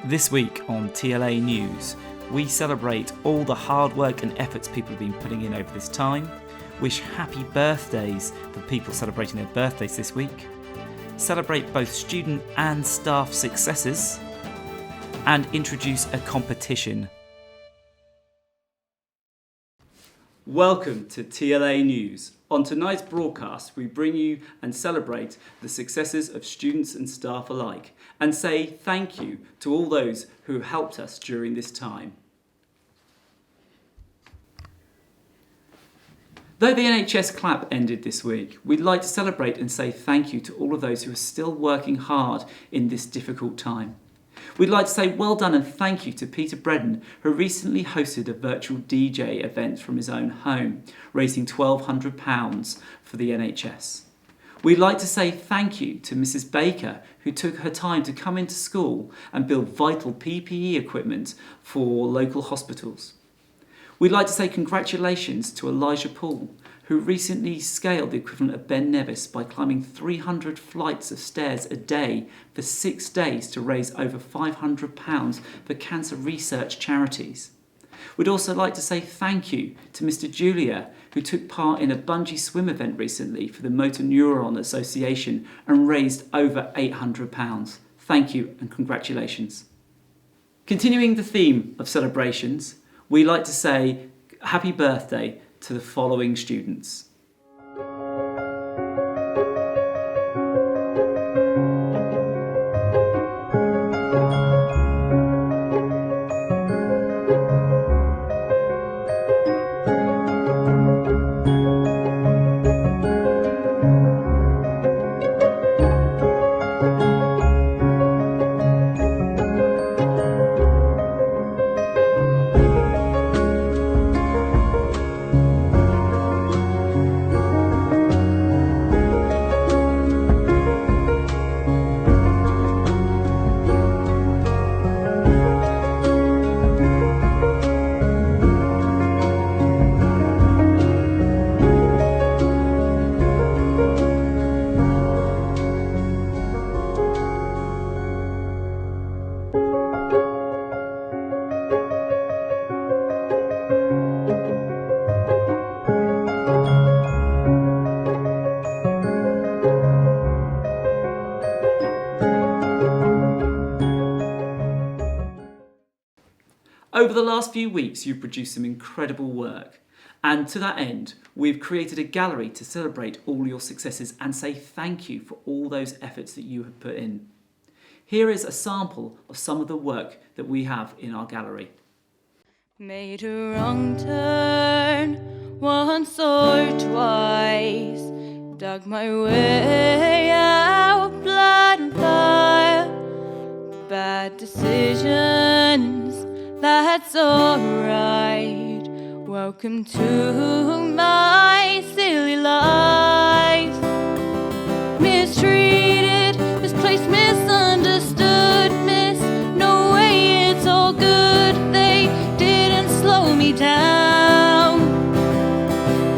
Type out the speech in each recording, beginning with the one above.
This week on TLA News, we celebrate all the hard work and efforts people have been putting in over this time, wish happy birthdays for people celebrating their birthdays this week, celebrate both student and staff successes, and introduce a competition. Welcome to TLA News. On tonight's broadcast, we bring you and celebrate the successes of students and staff alike and say thank you to all those who have helped us during this time. Though the NHS clap ended this week, we'd like to celebrate and say thank you to all of those who are still working hard in this difficult time. We'd like to say well done and thank you to Peter Bredden, who recently hosted a virtual DJ event from his own home, raising £1,200 for the NHS. We'd like to say thank you to Mrs. Baker, who took her time to come into school and build vital PPE equipment for local hospitals. We'd like to say congratulations to Elijah Poole, who recently scaled the equivalent of Ben Nevis by climbing 300 flights of stairs a day for 6 days to raise over £500 for cancer research charities. We'd also like to say thank you to Mr. Julia, who took part in a bungee swim event recently for the Motor Neuron Association and raised over £800. Thank you and congratulations. Continuing the theme of celebrations, we like to say happy birthday to the following students. Over the last few weeks, you've produced some incredible work. And to that end, we've created a gallery to celebrate all your successes and say thank you for all those efforts that you have put in. Here is a sample of some of the work that we have in our gallery. Made a wrong turn once or twice, dug my way out, blood and fire, bad decisions, that's alright. Welcome to my silly life. Mistreated, misplaced, misunderstood, miss. No way, it's all good. They didn't slow me down.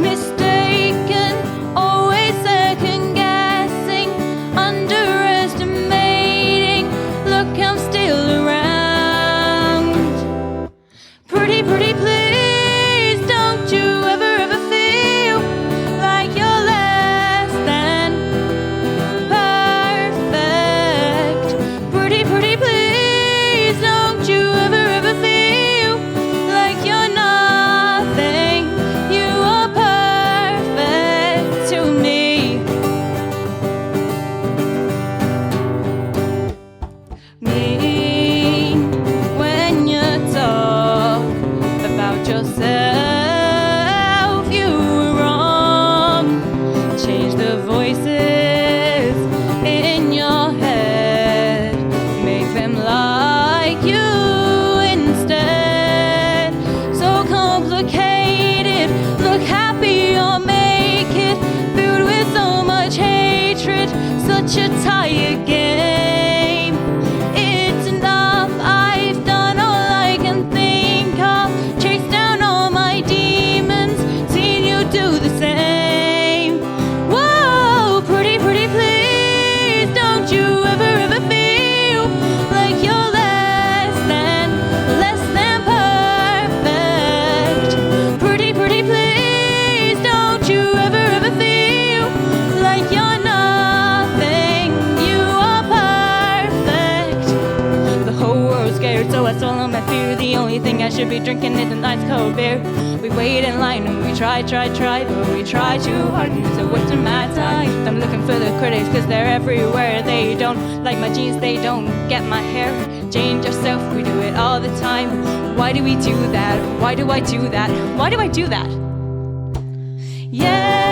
Mistaken, always second guessing, underestimating. Look, I'm still around. Pretty please, don't you ever feel like you're left fear, so I swallow my fear. The only thing I should be drinking is a nice cold beer. We wait in line and we try, but we try too hard, and it's a waste of my time. I'm looking for the critics, cause they're everywhere. They don't like my jeans, they don't get my hair. Change yourself, we do it all the time. Why do we do that? Why do I do that? Why do I do that? Yeah.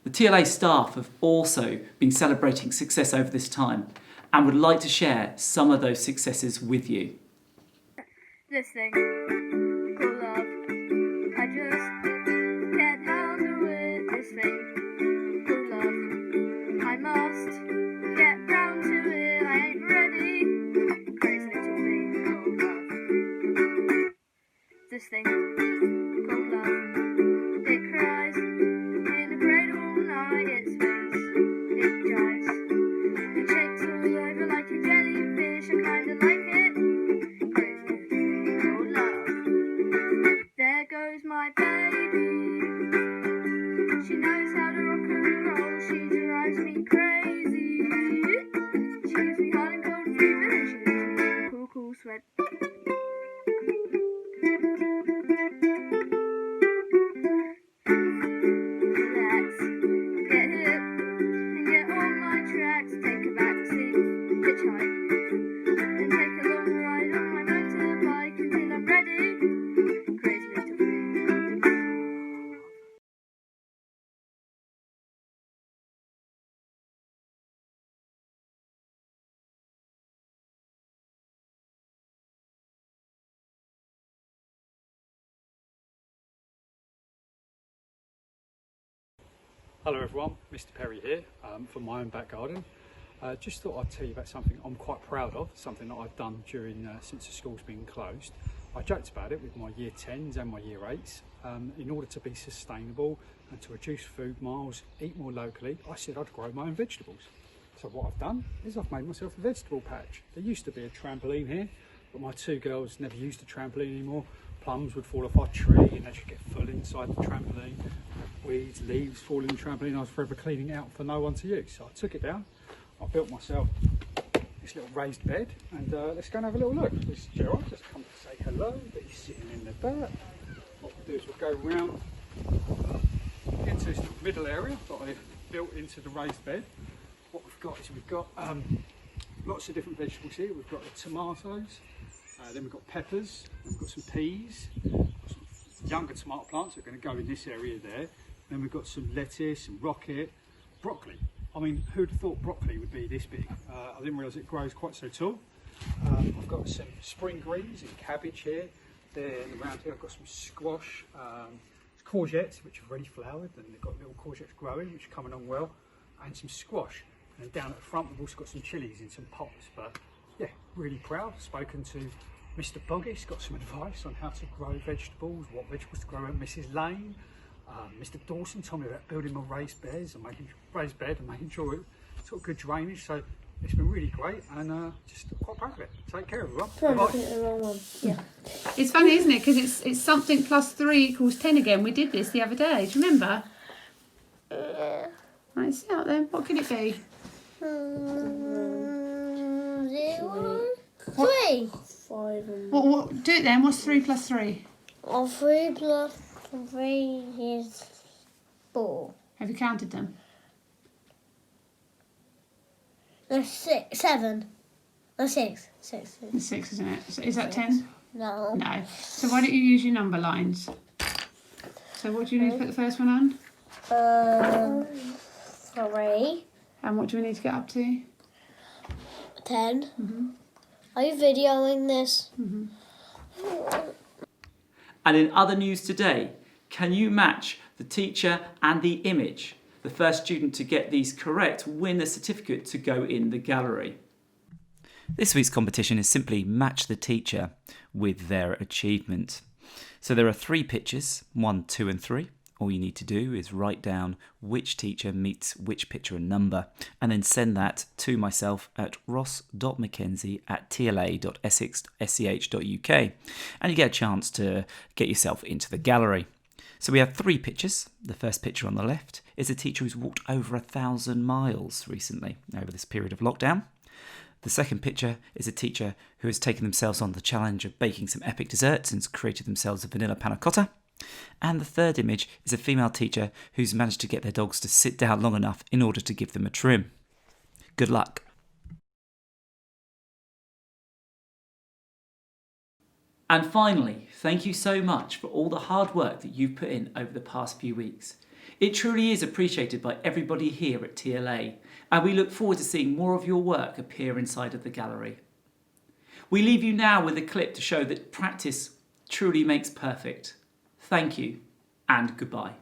The TLA staff have also been celebrating success over this time and would like to share some of those successes with you. This thing called love, I just can't handle it. This thing called love, I must get round to it. I ain't ready. Crazy little thing called love. This thing called love, it cries in a cradle all night. It swings, it jives, it shakes all over like a jellyfish. I kinda like it. There goes my baby. She knows how to rock and roll. She drives me crazy. She gives me hot and cold fever, and she gives me a cool, cool sweat. Relax, get hip, and get on my tracks. Take a back seat, hitchhike, and take a long ride on my motorbike until I'm ready. Hello everyone, Mr. Perry here from my own back garden. Just thought I'd tell you about something I'm quite proud of, something that I've done during since the school's been closed. I joked about it with my year 10s and my year 8s. In order to be sustainable and to reduce food miles, eat more locally, I said I'd grow my own vegetables. So what I've done is I've made myself a vegetable patch. There used to be a trampoline here, but my two girls never used the trampoline anymore. Plums would fall off our tree and they should get full inside the trampoline. Weeds, leaves fall in the trampoline. I was forever cleaning it out for no one to use. So I took it down. I built myself this little raised bed, and let's go and have a little look. This is Gerard, just come to say hello, but he's sitting in the dirt. What we'll do is we'll go round into this middle area that I've built into the raised bed. What we've got is we've got lots of different vegetables here. We've got the tomatoes, then we've got peppers, we've got some peas, some younger tomato plants that are going to go in this area there. Then we've got some lettuce, some rocket, broccoli. I mean, who'd have thought broccoli would be this big? I didn't realise it grows quite so tall. I've got some spring greens and cabbage here. Then around here I've got some squash, courgettes which have already flowered, and they've got little courgettes growing which are coming on well, and some squash. And down at the front we've also got some chilies in some pots. But yeah, really proud. Spoken to Mr. Boggies, got some advice on how to grow vegetables, what vegetables to grow at Mrs. Lane. Mr. Dawson told me about building my raised beds and making sure it's got good drainage. So it's been really great, and just quite proud of it. Take care, everyone. Sorry, I'm looking at the wrong one. Yeah. It's funny, isn't it? Because it's something plus 3 equals 10 again. We did this the other day. Do you remember? Yeah. Right, see out then. What could it be? 0, 3. 5 and... What? Do it then. What's 3 plus 3? Oh, 3 plus 3 is 4. Have you counted them? There's 6, 7. No, 6. 6. It's 6, isn't it? So is that 10? No. No. So why don't you use your number lines? So what do you need to put the first one on? 3, And what do we need to get up to? 10. Mm-hmm. Are you videoing this? Mm-hmm. And in other news today, can you match the teacher and the image? The first student to get these correct win a certificate to go in the gallery. This week's competition is simply match the teacher with their achievement. So there are 3 pictures, 1, 2 and 3. All you need to do is write down which teacher meets which picture and number, and then send that to myself at ross.mckenzie@tla.essex.sch.uk, and you get a chance to get yourself into the gallery. So we have 3 pictures. The first picture on the left is a teacher who's walked over 1,000 miles recently over this period of lockdown. The second picture is a teacher who has taken themselves on the challenge of baking some epic desserts and created themselves a vanilla panna cotta. And the third image is a female teacher who's managed to get their dogs to sit down long enough in order to give them a trim. Good luck. And finally, thank you so much for all the hard work that you've put in over the past few weeks. It truly is appreciated by everybody here at TLA, and we look forward to seeing more of your work appear inside of the gallery. We leave you now with a clip to show that practice truly makes perfect. Thank you and goodbye.